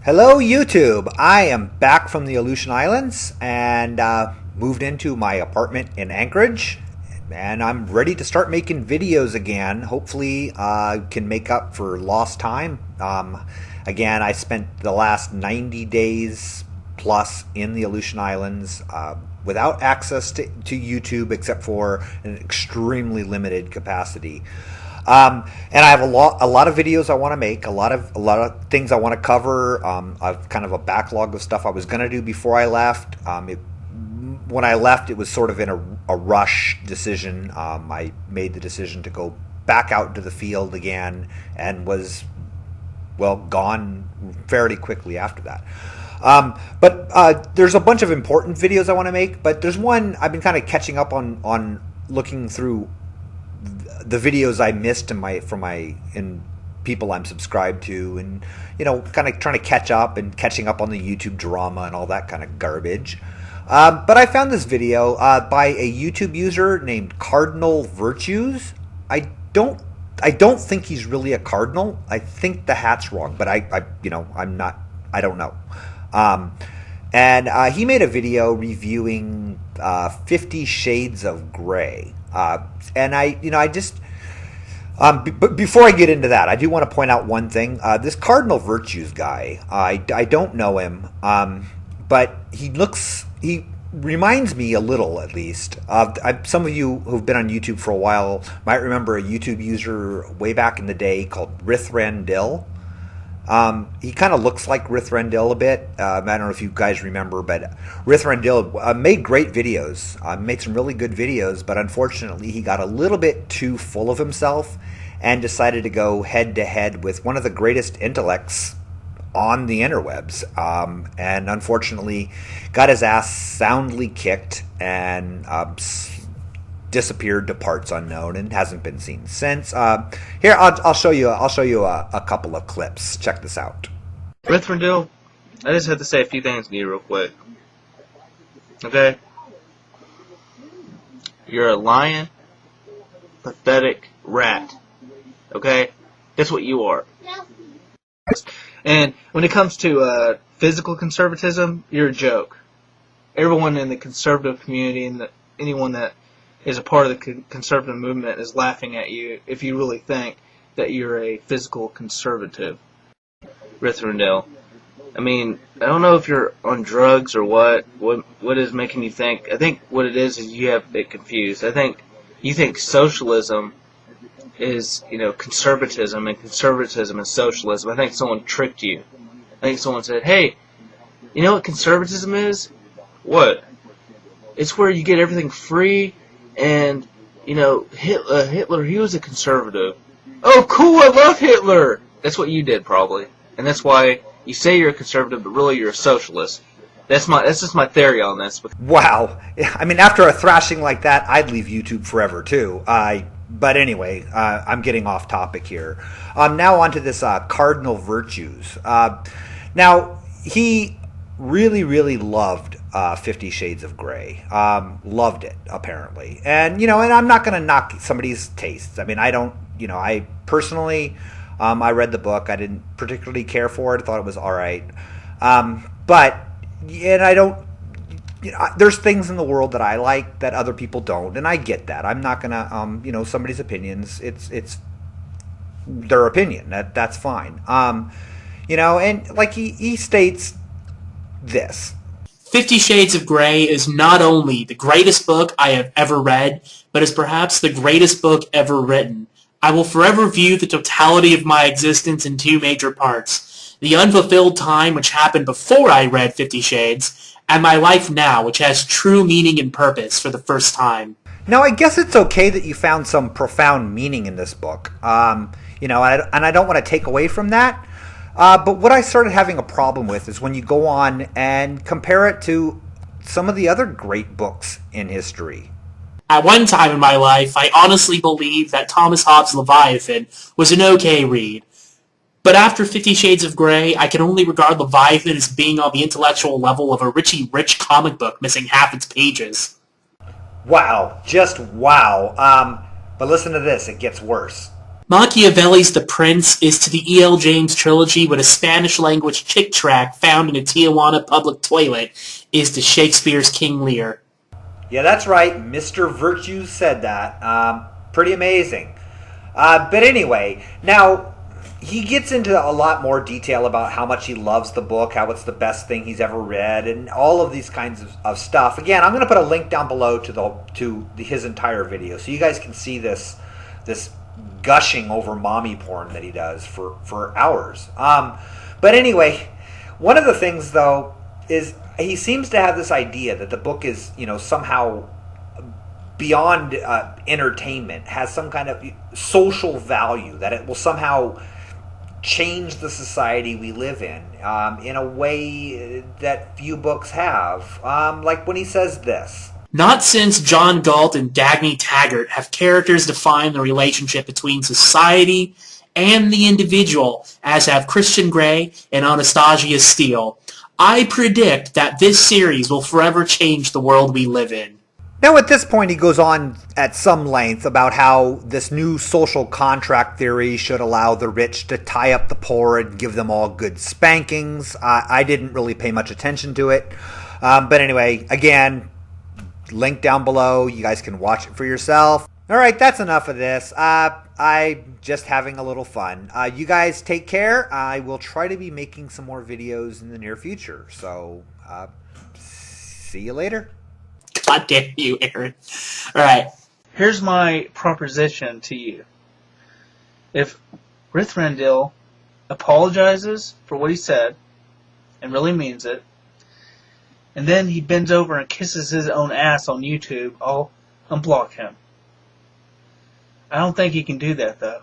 Hello YouTube! I am back from the Aleutian Islands and moved into my apartment in Anchorage, and I'm ready to start making videos again. Hopefully can make up for lost time. Again, I spent the last 90 days plus in the Aleutian Islands without access to YouTube except for an extremely limited capacity. And I have a lot of videos I want to make, a lot of things I want to cover. I've kind of a backlog of stuff I was going to do before I left. When I left, it was sort of in a rush decision. I made the decision to go back out into the field again, and was gone fairly quickly after that. But there's a bunch of important videos I want to make. But there's one I've been kind of catching up on looking through the videos I missed in people I'm subscribed to, and kind of trying to catch up and catching up on the YouTube drama and all that kind of garbage. But I found this video by a YouTube user named CardinalVirtues. I don't think he's really a cardinal. I think the hat's wrong, but I'm not. I don't know. And he made a video reviewing 50 Shades of Grey. But before I get into that, I do want to point out one thing. This CardinalVirtues guy, I don't know him, but he reminds me a little, at least, of some of you who've been on YouTube for a while might remember a YouTube user way back in the day called Rithrandil. He kind of looks like Rithrandil a bit. I don't know if you guys remember, but Rithrandil made great videos, made some really good videos, but unfortunately he got a little bit too full of himself and decided to go head-to-head with one of the greatest intellects on the interwebs, and unfortunately got his ass soundly kicked and disappeared to parts unknown and hasn't been seen since. Here, I'll show you a couple of clips. Check this out. Rithrandil, I just have to say a few things to you real quick. Okay? You're a lying, pathetic rat. Okay? That's what you are. And when it comes to physical conservatism, you're a joke. Everyone in the conservative community and anyone that is a part of the conservative movement is laughing at you if you really think that you're a physical conservative. Rithrandil, I mean, I don't know if you're on drugs or what is making you think. I think what it is you have it confused. I think you think socialism is, conservatism, and conservatism is socialism. I think someone tricked you. I think someone said, hey, you know what conservatism is? What? It's where you get everything free. And, Hitler, he was a conservative. Oh, cool, I love Hitler! That's what you did, probably. And that's why you say you're a conservative, but really you're a socialist. That's just my theory on this. Wow. I mean, after a thrashing like that, I'd leave YouTube forever, too. But anyway, I'm getting off topic here. Now on to this CardinalVirtues. Now, he really, really loved 50 Shades of Grey. Loved it, apparently. And, and I'm not going to knock somebody's tastes. I mean, I personally, I read the book. I didn't particularly care for it. I thought it was all right. And I don't, there's things in the world that I like that other people don't, and I get that. I'm not going to, somebody's opinions, it's their opinion. That's fine. And like he states this. 50 Shades of Grey is not only the greatest book I have ever read, but is perhaps the greatest book ever written. I will forever view the totality of my existence in two major parts. The unfulfilled time which happened before I read 50 Shades, and my life now, which has true meaning and purpose for the first time. Now, I guess it's okay that you found some profound meaning in this book. And I don't want to take away from that. But what I started having a problem with is when you go on and compare it to some of the other great books in history. At one time in my life, I honestly believed that Thomas Hobbes' Leviathan was an okay read. But after 50 Shades of Grey, I can only regard Leviathan as being on the intellectual level of a Richie Rich comic book missing half its pages. Wow. Just wow. But listen to this. It gets worse. Machiavelli's The Prince is to the E.L. James trilogy what a Spanish-language chick tract found in a Tijuana public toilet is to Shakespeare's King Lear. Yeah, that's right. Mr. Virtues said that. Pretty amazing. But anyway, now he gets into a lot more detail about how much he loves the book, how it's the best thing he's ever read, and all of these kinds of stuff. Again, I'm going to put a link down below to his entire video, so you guys can see this gushing over mommy porn that he does for hours. But anyway, one of the things though is he seems to have this idea that the book is, somehow beyond entertainment, has some kind of social value, that it will somehow change the society we live in a way that few books have. Like when he says this. Not since John Galt and Dagny Taggart have characters defined the relationship between society and the individual as have Christian Grey and Anastasia Steele. I predict that this series will forever change the world we live in. Now at this point he goes on at some length about how this new social contract theory should allow the rich to tie up the poor and give them all good spankings. I didn't really pay much attention to it. But anyway, again, link down below. You guys can watch it for yourself. Alright, that's enough of this. I'm just having a little fun. You guys take care. I will try to be making some more videos in the near future. So, see you later. God damn you, Aaron. Alright. Here's my proposition to you. If Rithrandil apologizes for what he said, and really means it, and then he bends over and kisses his own ass on YouTube, I'll unblock him. I don't think he can do that, though.